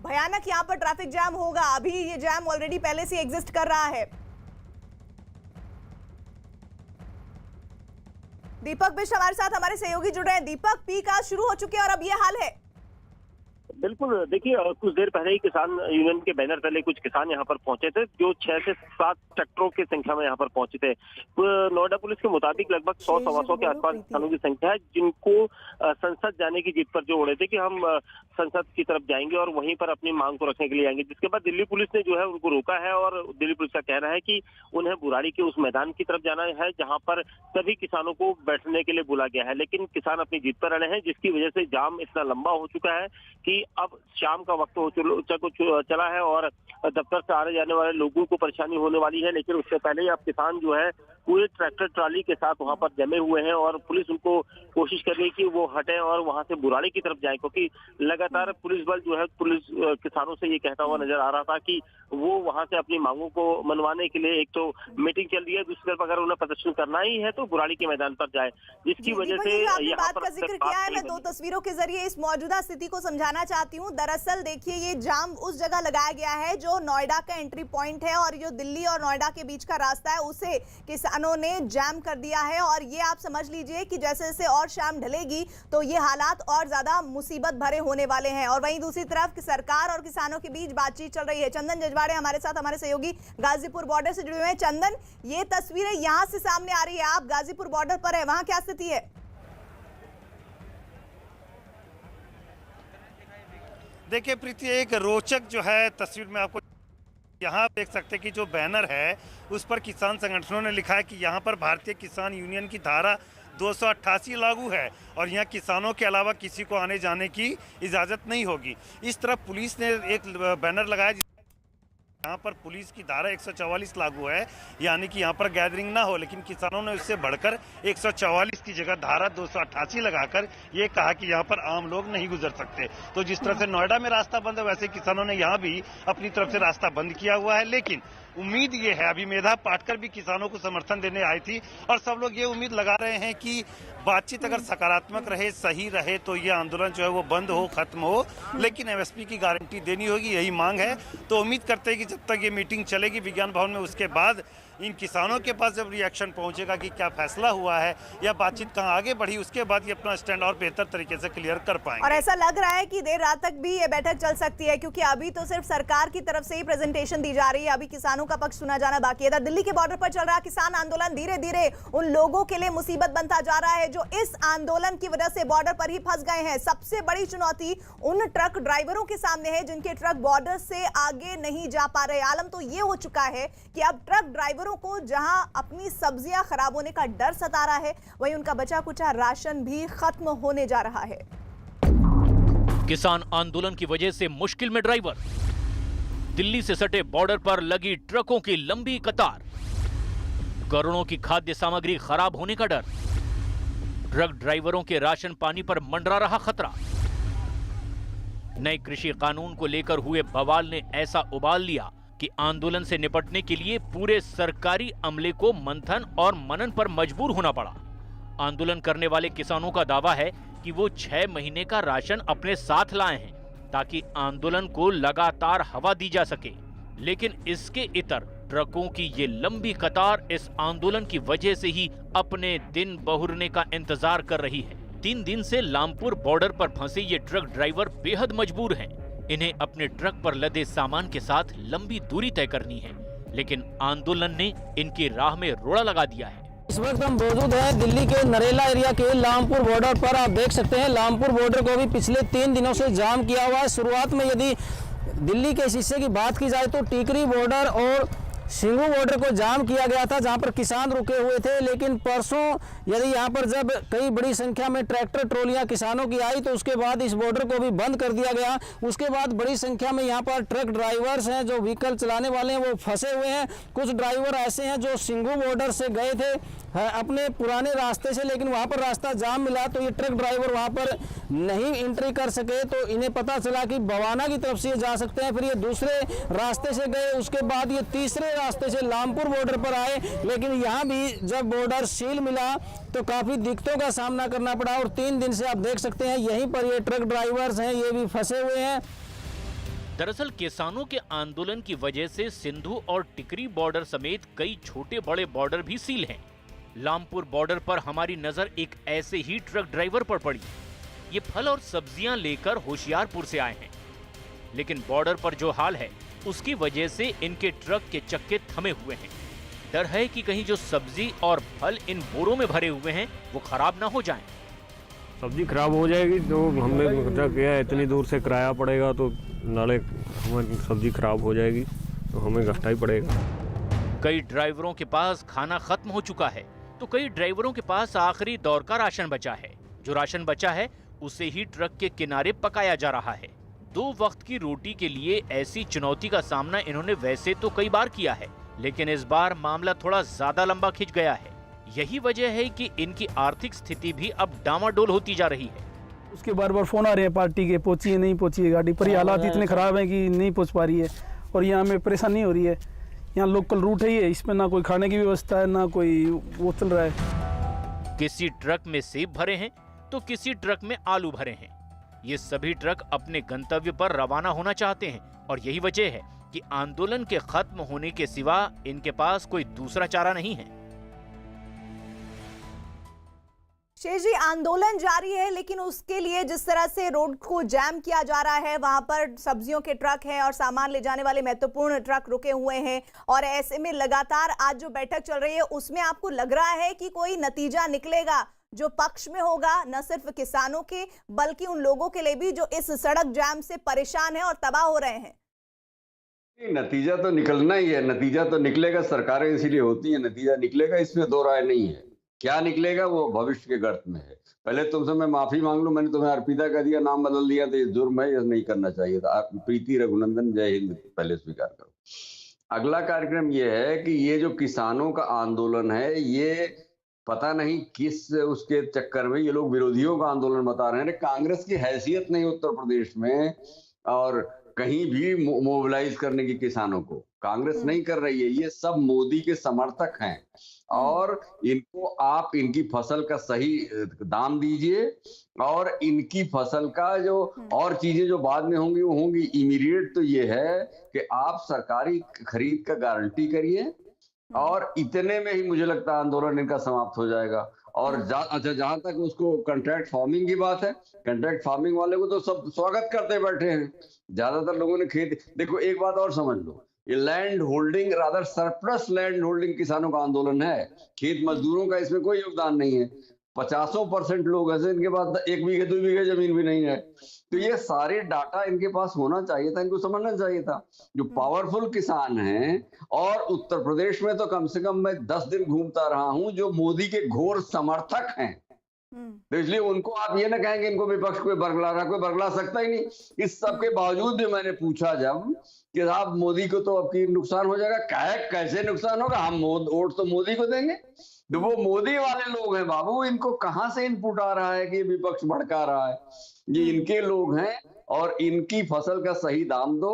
A: भयानक यहाँ पर ट्रैफिक जैम होगा। अभी ये जैम ऑलरेडी पहले से एग्जिस्ट कर रहा है। दीपक बिष्ट हमारे साथ, हमारे सहयोगी जुड़ रहे हैं। दीपक, पीक आज शुरू हो चुके हैं और अब ये हाल है।
R: बिल्कुल, देखिए कुछ देर पहले ही किसान यूनियन के बैनर तले कुछ किसान यहाँ पर पहुंचे थे, जो 6 से 7 ट्रैक्टरों की संख्या में यहाँ पर पहुंचे थे। नोएडा पुलिस के मुताबिक लगभग 100-125 के आसपास किसानों की संख्या है, जिनको संसद जाने की जिद पर जो उड़े थे कि हम संसद की तरफ जाएंगे और वहीं पर अपनी मांग को रखने के लिए आएंगे। जिसके बाद दिल्ली पुलिस ने जो है उनको रोका है और दिल्ली पुलिस का कहना है कि उन्हें बुराड़ी के उस मैदान की तरफ जाना है जहाँ पर सभी किसानों को बैठने के लिए बुला गया है। लेकिन किसान अपनी जिद पर अड़े हैं, जिसकी वजह से जाम इतना लंबा हो चुका है कि अब शाम का वक्त हो चला है और दफ्तर से आने जाने वाले लोगों को परेशानी होने वाली है। लेकिन उससे पहले ही अब किसान जो है पूरे ट्रैक्टर ट्राली के साथ वहां पर जमे हुए हैं और पुलिस उनको कोशिश कर रही है कि वो हटें और वहां से बुराड़ी की तरफ जाए, क्योंकि लगातार पुलिस बल जो है पुलिस किसानों से ये कहता हुआ नजर आ रहा था कि वो वहां से अपनी मांगों को मनवाने के लिए एक तो मीटिंग चल रही है, दूसरी तरफ अगर उन्हें प्रदर्शन करना ही है तो बुराड़ी के मैदान पर जाए, जिसकी वजह से
A: यहाँ पर जिक्र किया है। मैं दो तस्वीरों के जरिए इस मौजूदा स्थिति को समझाना चाहती हूँ। दरअसल देखिए, ये जाम उस जगह लगाया गया है जो नोएडा का एंट्री पॉइंट है और जो दिल्ली और नोएडा के बीच का रास्ता है उसे किसानों ने जाम कर दिया है। और ये आप समझ लीजिए कि जैसे जैसे और शाम ढलेगी तो ये हालात और ज्यादा मुसीबत भरे होने वाले हैं। और वहीं दूसरी तरफ सरकार और किसानों के बीच बातचीत चल रही है। चंदन जजवाड़े हमारे साथ, हमारे सहयोगी गाजीपुर बॉर्डर से जुड़े हुए हैं। चंदन, ये तस्वीरें यहां से सामने आ रही है, आप गाजीपुर बॉर्डर पर है, वहां क्या स्थिति है?
F: देखिए प्रीति, एक रोचक जो है तस्वीर में आपको यहाँ देख सकते हैं कि जो बैनर है उस पर किसान संगठनों ने लिखा है कि यहाँ पर भारतीय किसान यूनियन की धारा 288 लागू है और यहाँ किसानों के अलावा किसी को आने जाने की इजाज़त नहीं होगी। इस तरफ पुलिस ने एक बैनर लगाया यहाँ पर पुलिस की धारा 144 लागू है, यानी कि यहाँ पर गैदरिंग ना हो, लेकिन किसानों ने उससे बढ़कर 144 की जगह धारा 288 लगाकर ये कहा कि यहाँ पर आम लोग नहीं गुजर सकते। तो जिस तरह से नोएडा में रास्ता बंद है, वैसे किसानों ने यहाँ भी अपनी तरफ से रास्ता बंद किया हुआ है। लेकिन उम्मीद ये है, अभी मेधा पाटकर भी किसानों को समर्थन देने आई थी और सब लोग ये उम्मीद लगा रहे हैं कि बातचीत अगर सकारात्मक रहे, सही रहे तो ये आंदोलन जो है वो बंद हो, खत्म हो, लेकिन एमएसपी की गारंटी देनी होगी, यही मांग है। तो उम्मीद करते हैं कि जब तक ये मीटिंग चलेगी विज्ञान भवन में, उसके बाद इन किसानों के पास जब रिएक्शन पहुंचेगा कि क्या फैसला हुआ है या बातचीत कहां आगे बढ़ी, उसके बाद ये अपना स्टैंड और बेहतर तरीके से क्लियर कर पाएंगे।
A: और ऐसा लग रहा है कि देर रात तक भी ये बैठक चल सकती है, क्योंकि अभी तो सिर्फ सरकार की तरफ से ही प्रेजेंटेशन दी जा रही है, अभी किसानों का पक्ष सुना जाना बाकी है। इधर दिल्ली के बॉर्डर पर चल रहा किसान आंदोलन धीरे धीरे उन लोगों के लिए मुसीबत बनता जा रहा है जो इस आंदोलन की वजह से बॉर्डर पर ही फंस गए हैं। सबसे बड़ी चुनौती उन ट्रक ड्राइवरों के सामने है जिनके ट्रक बॉर्डर से आगे नहीं जा पा रहे। आलम तो ये हो चुका है कि अब ट्रक ड्राइवरों को जहां अपनी सब्जियां खराब होने का डर सता रहा है, वहीं उनका बचा कुचा राशन भी खत्म होने जा रहा है।
L: किसान आंदोलन की वजह से मुश्किल में ड्राइवर, दिल्ली से सटे बॉर्डर पर लगी ट्रकों की लंबी कतार, करोड़ों की खाद्य सामग्री खराब होने का डर, ट्रक ड्राइवरों के राशन पानी पर मंडरा रहा खतरा। नए कृषि कानून को लेकर हुए बवाल ने ऐसा उबाल लिया कि आंदोलन से निपटने के लिए पूरे सरकारी अमले को मंथन और मनन पर मजबूर होना पड़ा। आंदोलन करने वाले किसानों का दावा है कि वो 6 महीने का राशन अपने साथ लाए हैं ताकि आंदोलन को लगातार हवा दी जा सके, लेकिन इसके इतर ट्रकों की ये लंबी कतार इस आंदोलन की वजह से ही अपने दिन बहुरने का इंतजार कर रही है। 3 दिन से लामपुर बॉर्डर पर फंसे ये ट्रक ड्राइवर बेहद मजबूर हैं। इन्हें अपने ट्रक पर लदे सामान के साथ लंबी दूरी तय करनी है, लेकिन आंदोलन ने इनकी राह में रोड़ा लगा दिया है।
I: इस वक्त हम मौजूद हैं दिल्ली के नरेला एरिया के लामपुर बॉर्डर पर। आप देख सकते हैं लामपुर बॉर्डर को भी पिछले 3 दिनों से जाम किया हुआ है। शुरुआत में यदि दिल्ली के इस हिस्से की बात की जाए तो टीकरी बॉर्डर और सिंगू बॉर्डर को जाम किया गया था, जहां पर किसान रुके हुए थे। लेकिन परसों यदि यहां पर जब कई बड़ी संख्या में ट्रैक्टर ट्रॉलियां किसानों की आई तो उसके बाद इस बॉर्डर को भी बंद कर दिया गया। उसके बाद बड़ी संख्या में यहां पर ट्रक ड्राइवर्स हैं जो व्हीकल चलाने वाले हैं वो फंसे हुए हैं। कुछ ड्राइवर ऐसे हैं जो सिंगू बॉर्डर से गए थे अपने पुराने रास्ते से, लेकिन वहां पर रास्ता जाम मिला तो ये ट्रक ड्राइवर वहां पर नहीं एंट्री कर सके। तो इन्हें पता चला कि बवाना की तरफ से जा सकते हैं, फिर ये दूसरे रास्ते से गए, उसके बाद ये तीसरे रास्ते से लामपुर बॉर्डर पर आए। लेकिन यहाँ भी जब बॉर्डर सील मिला तो काफी दिक्कतों का सामना करना पड़ा और 3 दिन से आप देख सकते हैं यहीं पर ये ट्रक ड्राइवर्स हैं, ये भी फंसे हुए हैं।
L: दरअसल किसानों के आंदोलन की वजह से सिंधु और टिकरी बॉर्डर समेत कई छोटे बड़े बॉर्डर भी सील हैं। लामपुर बॉर्डर पर हमारी नजर एक ऐसे ही ट्रक ड्राइवर पर पड़ी। ये फल और सब्जियां लेकर होशियारपुर से आए हैं, लेकिन बॉर्डर पर जो हाल है उसकी वजह से इनके ट्रक के चक्के थमे हुए हैं। डर है कि कहीं जो सब्जी और फल इन बोरों में भरे हुए हैं वो खराब ना हो जाएं।
S: सब्जी खराब हो जाएगी तो हमने ट्रक किया, इतनी दूर से किराया पड़ेगा तो नाले हमारी सब्जी खराब हो जाएगी तो हमें घाटा ही पड़ेगा।
L: कई ड्राइवरों के पास खाना खत्म हो चुका है तो कई ड्राइवरों के पास आखिरी दौर का राशन बचा है। जो राशन बचा है उसे ही ट्रक के किनारे पकाया जा रहा है। 2 वक्त की रोटी के लिए ऐसी चुनौती का सामना इन्होंने वैसे तो कई बार किया है, लेकिन इस बार मामला थोड़ा ज्यादा लंबा खिंच गया है। यही वजह है कि इनकी आर्थिक स्थिति भी अब डामाडोल होती जा रही है।
T: उसके बार बार फोन आ रहे हैं पार्टी के, पहुंची है नहीं पहुंची है गाड़ी, पर ये हालात इतने खराब हैं कि नहीं पहुंच पा रही है और यहाँ हमें परेशानी हो रही है। यहाँ लोकल रूट है ये, इसमें ना कोई खाने की व्यवस्था है ना कोई वो चल रहा है।
L: किसी ट्रक में सेब भरे हैं तो किसी ट्रक में आलू भरे हैं। ये सभी ट्रक अपने गंतव्य पर रवाना होना चाहते हैं और यही वजह है कि आंदोलन के खत्म होने के सिवा इनके पास कोई दूसरा चारा नहीं है।
A: शेष जी, आंदोलन जारी है, लेकिन उसके लिए जिस तरह से रोड को जैम किया जा रहा है, वहां पर सब्जियों के ट्रक हैं और सामान ले जाने वाले महत्वपूर्ण ट्रक रुके हुए हैं और ऐसे में लगातार आज जो बैठक चल रही है उसमें आपको लग रहा है कि कोई नतीजा निकलेगा जो पक्ष में होगा, न सिर्फ किसानों के बल्कि उन लोगों के लिए भी जो इस सड़क जाम से परेशान है और तबाह हो रहे हैं?
Q: नतीजा तो निकलना ही है, नतीजा तो निकलेगा, सरकारें इसीलिए होती है, नतीजा निकलेगा, इसमें दो राय नहीं है। क्या निकलेगा वो भविष्य के गर्त में है। पहले तुमसे मैं माफी मांग लूं, मैंने तुम्हें अर्पिता का दिया, नाम बदल दिया तो ये जुर्म है, ये नहीं करना चाहिए था। प्रीति रघुनंदन, जय हिंद पहले स्वीकार करो। अगला कार्यक्रम ये है कि ये जो किसानों का आंदोलन है, ये पता नहीं किस उसके चक्कर में ये लोग विरोधियों का आंदोलन बता रहे हैं। कांग्रेस की हैसियत नहीं उत्तर प्रदेश में और कहीं भी मोबिलाइज करने की किसानों को कांग्रेस नहीं कर रही है। ये सब मोदी के समर्थक हैं और इनको आप इनकी फसल का सही दाम दीजिए और इनकी फसल का जो और चीजें जो बाद में होंगी वो होंगी। इमीडिएट तो ये है कि आप सरकारी खरीद का गारंटी करिए और इतने में ही मुझे लगता है आंदोलन इनका समाप्त हो जाएगा। और अच्छा, जहां तक उसको कॉन्ट्रैक्ट फार्मिंग की बात है, कॉन्ट्रैक्ट फार्मिंग वाले को तो सब स्वागत करते बैठे हैं। ज्यादातर लोगों ने खेत, देखो एक बात और समझ लो, ये land holding rather surplus land holding किसानों का आंदोलन है। खेत मजदूरों का इसमें कोई योगदान नहीं है। 50% लोग ऐसे इनके पास 1 बीघे 2 बीघे जमीन भी नहीं है। तो ये सारे डाटा इनके पास होना चाहिए था, इनको समझना चाहिए था। जो पावरफुल किसान हैं और उत्तर प्रदेश में तो कम से कम मैं 10 दिन घूमता रहा हूं जो मोदी के घोर समर्थक हैं, तो इसलिए उनको आप ये ना कहेंगे इनको विपक्ष कोई बरगला रहा, कोई बरगला सकता ही नहीं। इस सब के बावजूद भी मैंने पूछा जब कि साहब मोदी को तो अब की नुकसान हो जाएगा, कैसे नुकसान होगा, हम वोट तो मोदी को देंगे। तो वो मोदी वाले लोग हैं बाबू, इनको कहां से इनपुट आ रहा है कि विपक्ष भड़का रहा है? ये इनके लोग हैं और इनकी फसल का सही दाम दो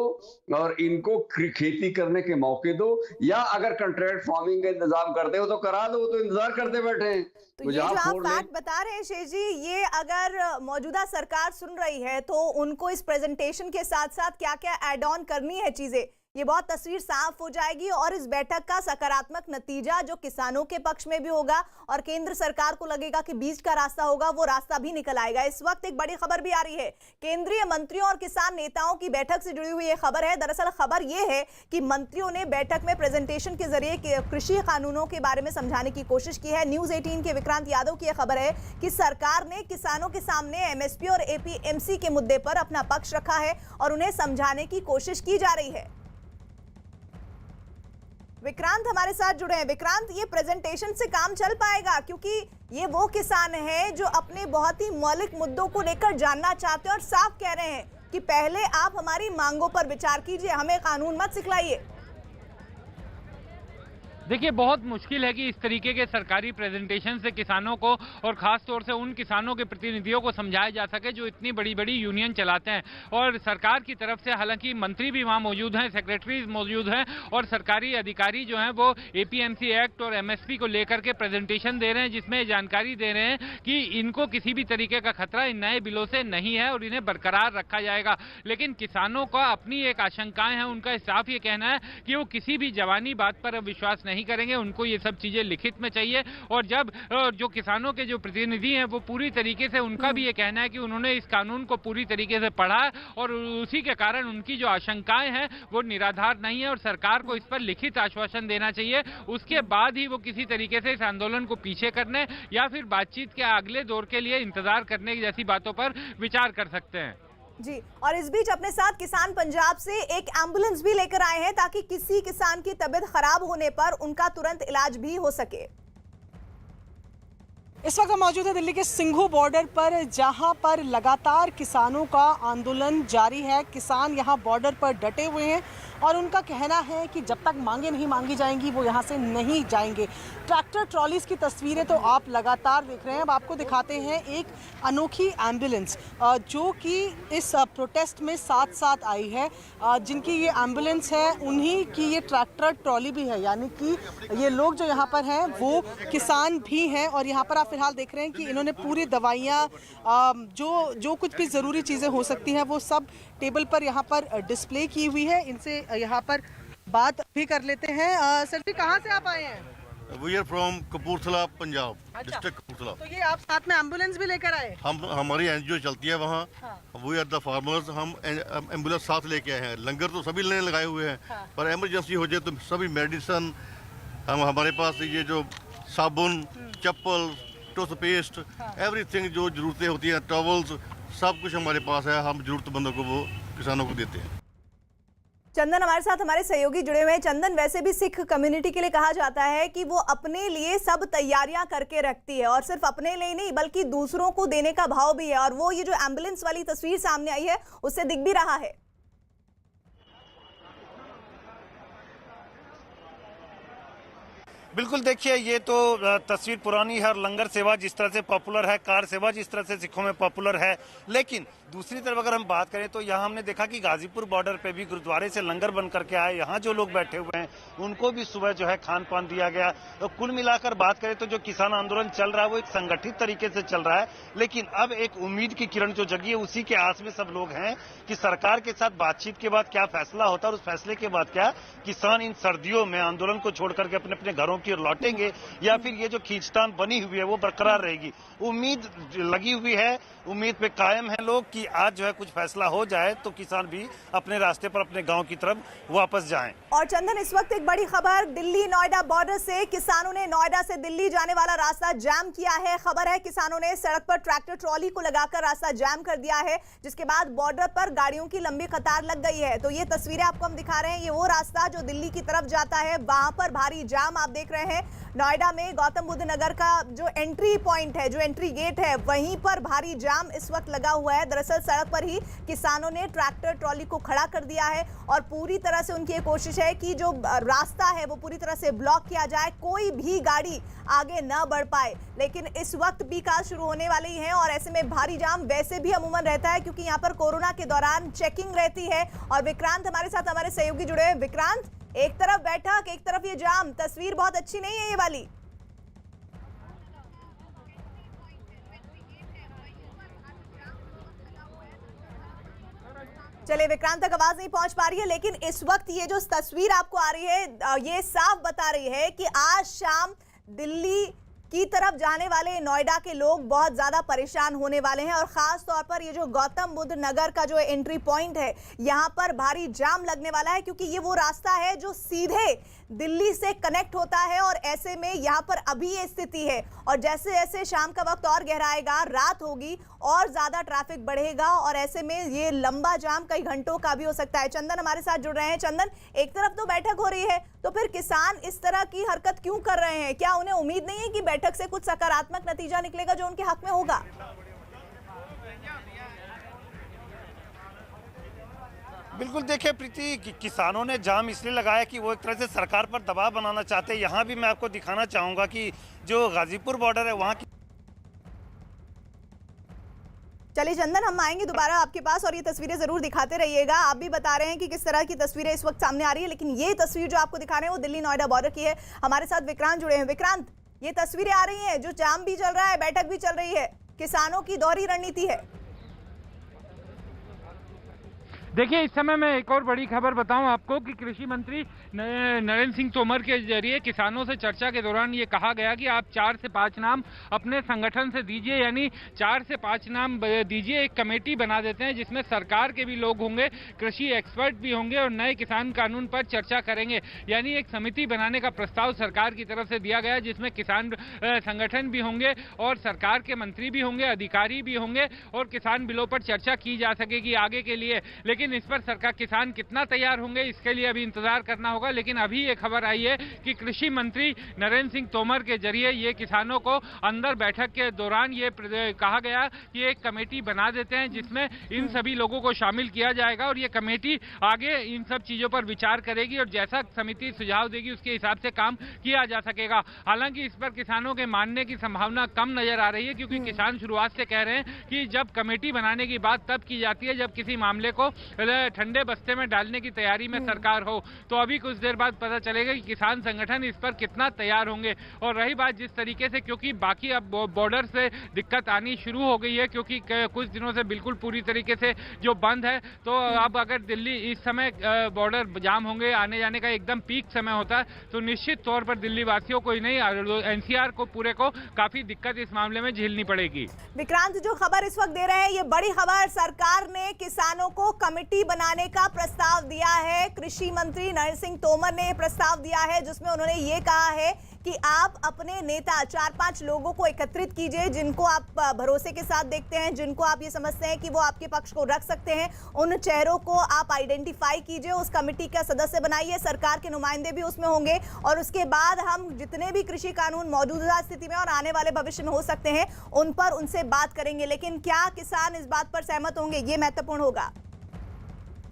Q: और इनको खेती करने के मौके दो, या अगर कॉन्ट्रैक्ट फार्मिंग का इंतजाम करते हो तो करा दो, वो तो इंतजार करते बैठे हैं।
A: तो ये जो आप बात बता रहे हैं शेष जी, ये अगर मौजूदा सरकार सुन रही है तो उनको इस प्रेजेंटेशन के साथ साथ क्या क्या ऐड ऑन करनी है चीजें, ये बहुत तस्वीर साफ हो जाएगी और इस बैठक का सकारात्मक नतीजा जो किसानों के पक्ष में भी होगा और केंद्र सरकार को लगेगा कि बीच का रास्ता होगा, वो रास्ता भी निकल आएगा। इस वक्त एक बड़ी खबर भी आ रही है, केंद्रीय मंत्रियों और किसान नेताओं की बैठक से जुड़ी हुई ये खबर है। दरअसल खबर ये है कि मंत्रियों ने बैठक में प्रेजेंटेशन के जरिए कृषि कानूनों के बारे में समझाने की कोशिश की है। न्यूज 18 के विक्रांत यादव की यह खबर है कि सरकार ने किसानों के सामने एमएसपी और एपीएमसी के मुद्दे पर अपना पक्ष रखा है और उन्हें समझाने की कोशिश की जा रही है। विक्रांत हमारे साथ जुड़े हैं। विक्रांत, ये प्रेजेंटेशन से काम चल पाएगा? क्योंकि ये वो किसान हैं जो अपने बहुत ही मौलिक मुद्दों को लेकर जानना चाहते हैं और साफ कह रहे हैं कि पहले आप हमारी मांगों पर विचार कीजिए, हमें कानून मत सिखलाइए।
B: देखिए, बहुत मुश्किल है कि इस तरीके के सरकारी प्रेजेंटेशन से किसानों को और ख़ास तौर से उन किसानों के प्रतिनिधियों को समझाया जा सके जो इतनी बड़ी बड़ी यूनियन चलाते हैं। और सरकार की तरफ से हालांकि मंत्री भी वहाँ मौजूद हैं, सेक्रेटरीज मौजूद हैं और सरकारी अधिकारी जो हैं वो एपीएमसी एक्ट और एमएसपी को लेकर के प्रेजेंटेशन दे रहे हैं, जिसमें जानकारी दे रहे हैं कि इनको किसी भी तरीके का खतरा इन नए बिलों से नहीं है और इन्हें बरकरार रखा जाएगा। लेकिन किसानों का अपनी एक आशंकाएं हैं, उनका साफ ये कहना है कि वो किसी भी जवानी बात पर विश्वास नहीं करेंगे, उनको ये सब चीजें लिखित में चाहिए। और जब जो किसानों के जो प्रतिनिधि हैं वो पूरी तरीके से, उनका भी ये कहना है कि उन्होंने इस कानून को पूरी तरीके से पढ़ा और उसी के कारण उनकी जो आशंकाएं हैं वो निराधार नहीं है और सरकार को इस पर लिखित आश्वासन देना चाहिए। उसके बाद ही वो किसी तरीके से इस आंदोलन को पीछे करने या फिर बातचीत के अगले दौर के लिए इंतजार करने जैसी बातों पर विचार कर सकते हैं।
A: जी, और इस बीच अपने साथ किसान पंजाब से एक एम्बुलेंस भी लेकर आए हैं ताकि किसी किसान की तबीयत खराब होने पर उनका तुरंत इलाज भी हो सके।
U: इस वक्त हम मौजूद है दिल्ली के सिंघू बॉर्डर पर, जहां पर लगातार किसानों का आंदोलन जारी है। किसान यहां बॉर्डर पर डटे हुए हैं और उनका कहना है कि जब तक मांगे नहीं मांगी जाएंगी वो यहाँ से नहीं जाएंगे। ट्रैक्टर ट्रॉलीज की तस्वीरें तो आप लगातार देख रहे हैं। अब आपको दिखाते हैं एक अनोखी एम्बुलेंस जो कि इस प्रोटेस्ट में साथ साथ आई है। जिनकी ये एम्बुलेंस है उन्हीं की ये ट्रैक्टर ट्रॉली भी है, यानी कि ये लोग जो यहाँ पर हैं वो किसान भी हैं। और यहाँ पर आप फिलहाल देख रहे हैं कि इन्होंने पूरी दवाइयाँ जो कुछ भी ज़रूरी चीज़ें हो सकती हैं वो सब टेबल पर यहाँ पर डिस्प्ले की हुई है। इनसे यहाँ पर बात भी कर लेते हैं। सर जी, कहाँ से आप आए हैं?
D: We are from Kapurthala, Punjab, district Kapurthala.
U: तो ये आप साथ में एम्बुलेंस भी लेकर आए?
D: हमारी एनजीओ चलती है वहाँ। We are the farmers. हम एम्बुलेंस साथ लेके आए हैं। लंगर तो सभी ने लगाए हुए हैं, पर इमरजेंसी हो जाए तो सभी मेडिसिन हमारे पास, ये जो साबुन, चप्पल, टूथपेस्ट, एवरीथिंग जो जरूरतें होती हैं, टॉवल्स, सब कुछ हमारे पास है। हम जरूरतमंदों को वो किसानों को देते हैं।
A: चंदन हमारे साथ हमारे सहयोगी जुड़े हुए हैं। चंदन, वैसे भी सिख कम्युनिटी के लिए कहा जाता है कि वो अपने लिए सब तैयारियां करके रखती है, और सिर्फ अपने लिए नहीं बल्कि दूसरों को देने का भाव भी है। और वो ये जो एम्बुलेंस वाली तस्वीर सामने आई है उससे दिख भी रहा है।
F: बिल्कुल, देखिए ये तो तस्वीर पुरानी है। और लंगर सेवा जिस तरह से पॉपुलर है, कार सेवा जिस तरह से सिखों में पॉपुलर है, लेकिन दूसरी तरफ अगर हम बात करें तो यहाँ हमने देखा कि गाजीपुर बॉर्डर पे भी गुरुद्वारे से लंगर बन करके आए। यहाँ जो लोग बैठे हुए हैं उनको भी सुबह जो है खान पान दिया गया। तो कुल मिलाकर बात करें तो जो किसान आंदोलन चल रहा है वो एक संगठित तरीके से चल रहा है। लेकिन अब एक उम्मीद की किरण जो जगी है उसी के आस में सब लोग हैं कि सरकार के साथ बातचीत के बाद क्या फैसला होता है, और उस फैसले के बाद क्या किसान इन सर्दियों में आंदोलन को छोड़ करके अपने अपने घरों की ओर लौटेंगे, या फिर ये जो खींचतान बनी हुई है वो बरकरार रहेगी। उम्मीद लगी हुई है, उम्मीद पे कायम है लोग कि आज जो है कुछ फैसला हो जाए तो किसान भी अपने रास्ते पर अपने गांव की तरफ वापस जाएं।
A: और चंदन, इस वक्त एक बड़ी खबर, दिल्ली नोएडा बॉर्डर से किसानों ने नोएडा से दिल्ली जाने वाला रास्ता जाम किया है। खबर है किसानों ने सड़क पर ट्रैक्टर ट्रॉली को लगाकर रास्ता जाम कर दिया है, जिसके बाद बॉर्डर पर गाड़ियों की लंबी कतार लग गई है। तो ये तस्वीरें आपको हम दिखा रहे हैं, ये वो रास्ता जो दिल्ली की तरफ जाता है, वहां पर भारी जाम आप देख रहे हैं। नोएडा में गौतम बुद्ध नगर का जो एंट्री पॉइंट है, जो एंट्री गेट है, वहीं पर भारी जाम इस वक्त लगा हुआ है। दरअसल सड़क पर ही किसानों ने ट्रैक्टर ट्रॉली को खड़ा कर दिया है और पूरी तरह से उनकी कोशिश है कि जो रास्ता है वो पूरी तरह से ब्लॉक किया जाए, कोई भी गाड़ी आगे न बढ़ पाए। लेकिन इस वक्त पीक आवर्स शुरू होने वाले ही हैं और ऐसे में भारी जाम वैसे भी अमूमन रहता है, क्योंकि यहाँ पर कोरोना के दौरान चेकिंग रहती है। और विक्रांत हमारे साथ, हमारे सहयोगी जुड़े हैं। विक्रांत, एक तरफ बैठक, एक तरफ ये जाम, तस्वीर बहुत अच्छी नहीं है ये वाली। चले, विक्रांत तक आवाज नहीं पहुंच पा रही है, लेकिन इस वक्त ये जो तस्वीर आपको आ रही है ये साफ बता रही है कि आज शाम दिल्ली की तरफ जाने वाले नोएडा के लोग बहुत ज्यादा परेशान होने वाले हैं। और खास तौर पर ये जो गौतम बुद्ध नगर का जो एंट्री पॉइंट है, यहाँ पर भारी जाम लगने वाला है, क्योंकि ये वो रास्ता है जो सीधे दिल्ली से कनेक्ट होता है। और ऐसे में यहाँ पर अभी ये स्थिति है, और जैसे जैसे शाम का वक्त और गहराएगा, रात होगी, और ज्यादा ट्रैफिक बढ़ेगा, और ऐसे में ये लंबा जाम कई घंटों का भी हो सकता है। चंदन हमारे साथ जुड़ रहे हैं। चंदन, एक तरफ तो बैठक हो रही है, तो फिर किसान इस तरह की हरकत क्यों कर रहे हैं? क्या उन्हें उम्मीद नहीं है कि बैठक से कुछ सकारात्मक नतीजा निकलेगा जो उनके हक में होगा?
F: बिल्कुल, देखिए प्रीति, किसानों ने जाम इसलिए लगाया कि वो एक तरह से सरकार पर दबाव बनाना चाहते हैं। यहाँ भी मैं आपको दिखाना चाहूँगा कि जो गाजीपुर बॉर्डर है वहाँ की।
A: चलिए चंदन, हम आएंगे दोबारा आपके पास और ये तस्वीरें जरूर दिखाते रहिएगा। आप भी बता रहे हैं कि किस तरह की तस्वीरें इस वक्त सामने आ रही है, लेकिन ये तस्वीर जो आपको दिखा रहे हैं वो दिल्ली नोएडा बॉर्डर की है। हमारे साथ विक्रांत जुड़े हैं। विक्रांत, ये तस्वीरें आ रही हैं, जो जाम भी चल रहा है, बैठक भी चल रही है, किसानों की दोहरी रणनीति है।
B: देखिए, इस समय मैं एक और बड़ी खबर बताऊं आपको कि कृषि मंत्री नरेंद्र सिंह तोमर के जरिए किसानों से चर्चा के दौरान ये कहा गया कि आप 4 से 5 नाम अपने संगठन से दीजिए, यानी 4 से 5 नाम दीजिए। एक कमेटी बना देते हैं जिसमें सरकार के भी लोग होंगे, कृषि एक्सपर्ट भी होंगे और नए किसान कानून पर चर्चा करेंगे। यानी एक समिति बनाने का प्रस्ताव सरकार की तरफ से दिया गया, जिसमें किसान संगठन भी होंगे और सरकार के मंत्री भी होंगे, अधिकारी भी होंगे, और किसान बिलों पर चर्चा की जा सकेगी आगे के लिए। लेकिन इस पर सरकार, किसान कितना तैयार होंगे, इसके लिए अभी इंतजार करना होगा। होगा। लेकिन अभी ये खबर आई है कि कृषि मंत्री नरेंद्र सिंह तोमर के जरिए ये किसानों को अंदर बैठक के दौरान ये कहा गया कि एक कमेटी बना देते हैं जिसमें इन सभी लोगों को शामिल किया जाएगा और ये कमेटी आगे इन सब चीजों पर विचार करेगी और जैसा समिति सुझाव देगी उसके हिसाब से काम किया जा सकेगा। हालांकि इस पर किसानों के मानने की संभावना कम नजर आ रही है, क्योंकि किसान शुरुआत से कह रहे हैं कि जब कमेटी बनाने की बात तब की जाती है जब किसी मामले को ठंडे बस्ते में डालने की तैयारी में सरकार हो। तो अभी कुछ देर बाद पता चलेगा कि किसान संगठन इस पर कितना तैयार होंगे। और रही बात जिस तरीके से, क्योंकि बाकी अब बॉर्डर से दिक्कत आनी शुरू हो गई है, क्योंकि कुछ दिनों से बिल्कुल पूरी तरीके से जो बंद है, तो अब अगर दिल्ली इस समय बॉर्डर जाम होंगे, आने जाने का एकदम पीक समय होता है, तो निश्चित तौर पर दिल्ली वासियों को ही नहीं एनसीआर को पूरे को काफी दिक्कत इस मामले में झेलनी पड़ेगी।
A: विक्रांत, जो खबर इस वक्त दे रहे हैं ये बड़ी खबर, सरकार ने किसानों को कमेटी बनाने का प्रस्ताव दिया है। कृषि मंत्री नरेंद्र सिंह तोमर ने प्रस्ताव दिया है जिसमें उन्होंने ये कहा है कि आप अपने नेता 4-5 लोगों को एकत्रित कीजिए जिनको आप भरोसे के साथ देखते हैं, जिनको आप ये समझते हैं कि वो आपके पक्ष को रख सकते हैं, उन चेहरों को आप आइडेंटिफाई कीजिए, उस कमेटी का सदस्य बनाइए, सरकार के नुमाइंदे भी उसमें होंगे और उसके बाद हम जितने भी कृषि कानून मौजूदा स्थिति में और आने वाले भविष्य में हो सकते हैं उन पर उनसे बात करेंगे। लेकिन क्या किसान इस बात पर सहमत होंगे, ये महत्वपूर्ण होगा।